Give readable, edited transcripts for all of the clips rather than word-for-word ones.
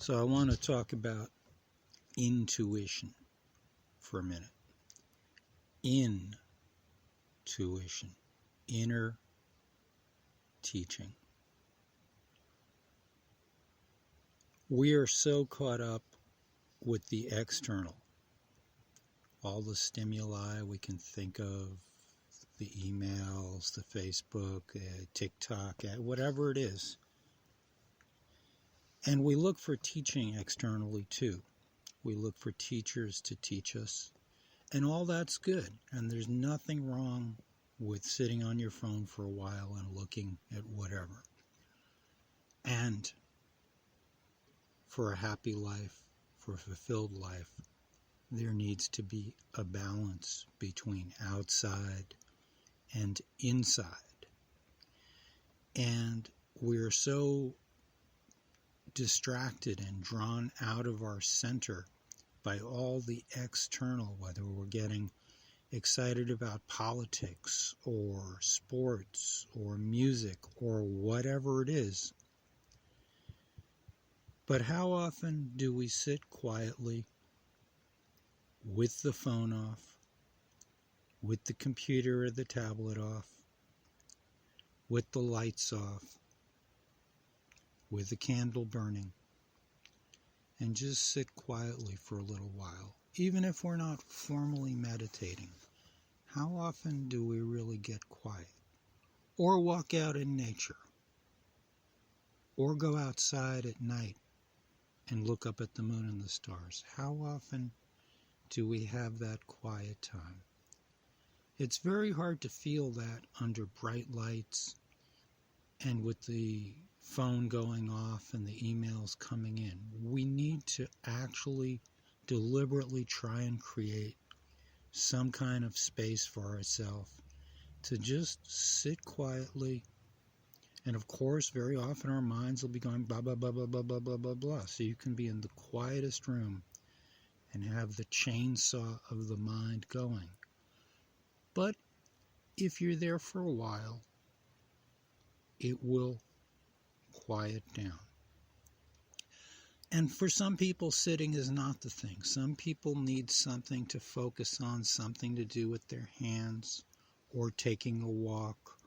So I want to talk about intuition for a minute. Intuition, inner teaching. We are so caught up with the external, all the stimuli we can think of, the emails, the Facebook, TikTok, whatever it is. And we look for teaching externally too. We look for teachers to teach us. And all that's good. And there's nothing wrong with sitting on your phone for a while and looking at whatever. And for a happy life, for a fulfilled life, there needs to be a balance between outside and inside. And we're so distracted and drawn out of our center by all the external, whether we're getting excited about politics or sports or music or whatever it is. But how often do we sit quietly with the phone off, with the computer or the tablet off, with the lights off, with the candle burning, and just sit quietly for a little while? Even if we're not formally meditating, how often do we really get quiet? Or walk out in nature, or go outside at night and look up at the moon and the stars. How often do we have that quiet time? It's very hard to feel that under bright lights and with the phone going off and the emails coming in. We need to actually deliberately try and create some kind of space for ourselves to just sit quietly. And of course, very often our minds will be going blah, blah, blah, blah, blah, blah, blah, blah, blah. So you can be in the quietest room and have the chainsaw of the mind going. But if you're there for a while, it will quiet down. And for some people, sitting is not the thing. Some people need something to focus on, something to do with their hands, or taking a walk,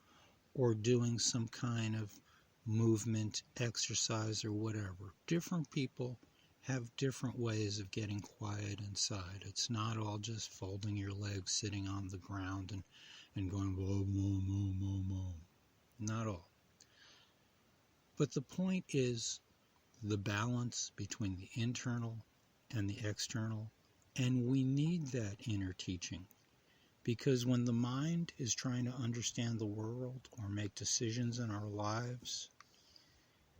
or doing some kind of movement, exercise, or whatever. Different people have different ways of getting quiet inside. It's not all just folding your legs, sitting on the ground, and going, whoa, whoa, whoa, whoa, whoa. Not all. But the point is the balance between the internal and the external, and we need that inner teaching. Because when the mind is trying to understand the world or make decisions in our lives,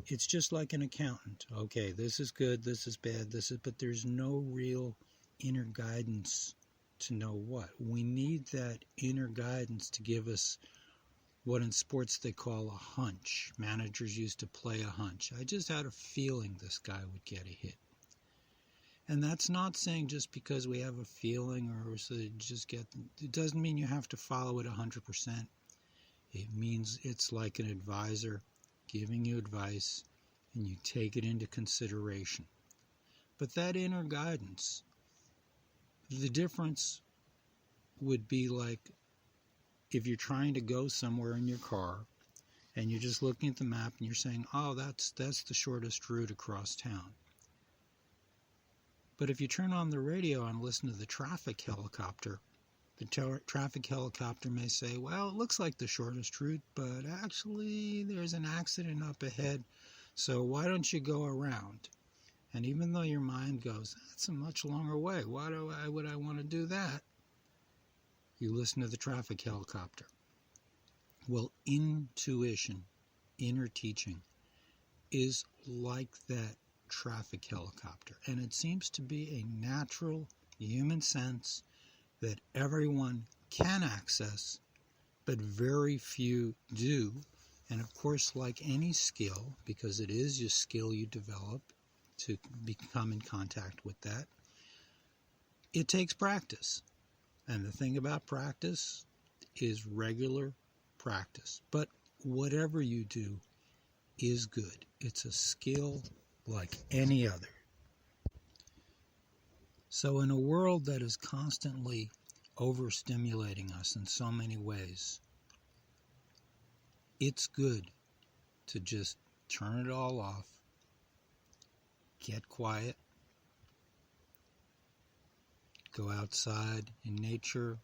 it's just like an accountant. Okay, this is good, this is bad, but there's no real inner guidance to know what. We need that inner guidance to give us what in sports they call a hunch. Managers used to play a hunch. I just had a feeling this guy would get a hit. And that's not saying just because we have a feeling or so just get, it doesn't mean you have to follow it 100%. It means it's like an advisor giving you advice and you take it into consideration. But that inner guidance, the difference would be like if you're trying to go somewhere in your car and you're just looking at the map and you're saying, oh, that's the shortest route across town. But if you turn on the radio and listen to the traffic helicopter, the traffic helicopter may say, well, it looks like the shortest route, but actually there's an accident up ahead, so why don't you go around? And even though your mind goes, that's a much longer way, why would I want to do that? You listen to the traffic helicopter. Well, intuition, inner teaching, is like that traffic helicopter. And it seems to be a natural human sense that everyone can access, but very few do. And of course, like any skill, because it is a skill you develop to become in contact with that, it takes practice. And the thing about practice is regular practice. But whatever you do is good. It's a skill like any other. So in a world that is constantly overstimulating us in so many ways, it's good to just turn it all off, get quiet, go outside in nature,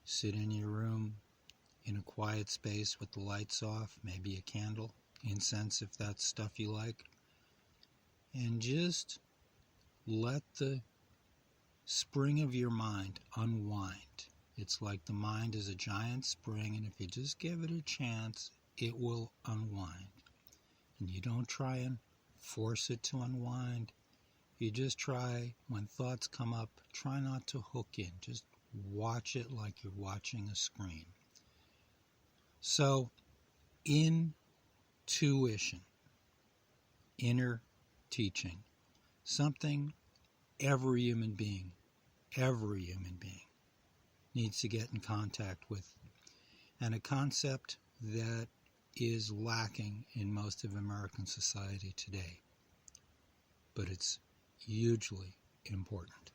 sit in your room in a quiet space with the lights off, maybe a candle, incense if that's stuff you like, and just let the spring of your mind unwind. It's like the mind is a giant spring, and if you just give it a chance, it will unwind. And you don't try and force it to unwind. You just try, when thoughts come up, try not to hook in. Just watch it like you're watching a screen. So, intuition, inner teaching, something every human being needs to get in contact with, and a concept that is lacking in most of American society today. But it's hugely important.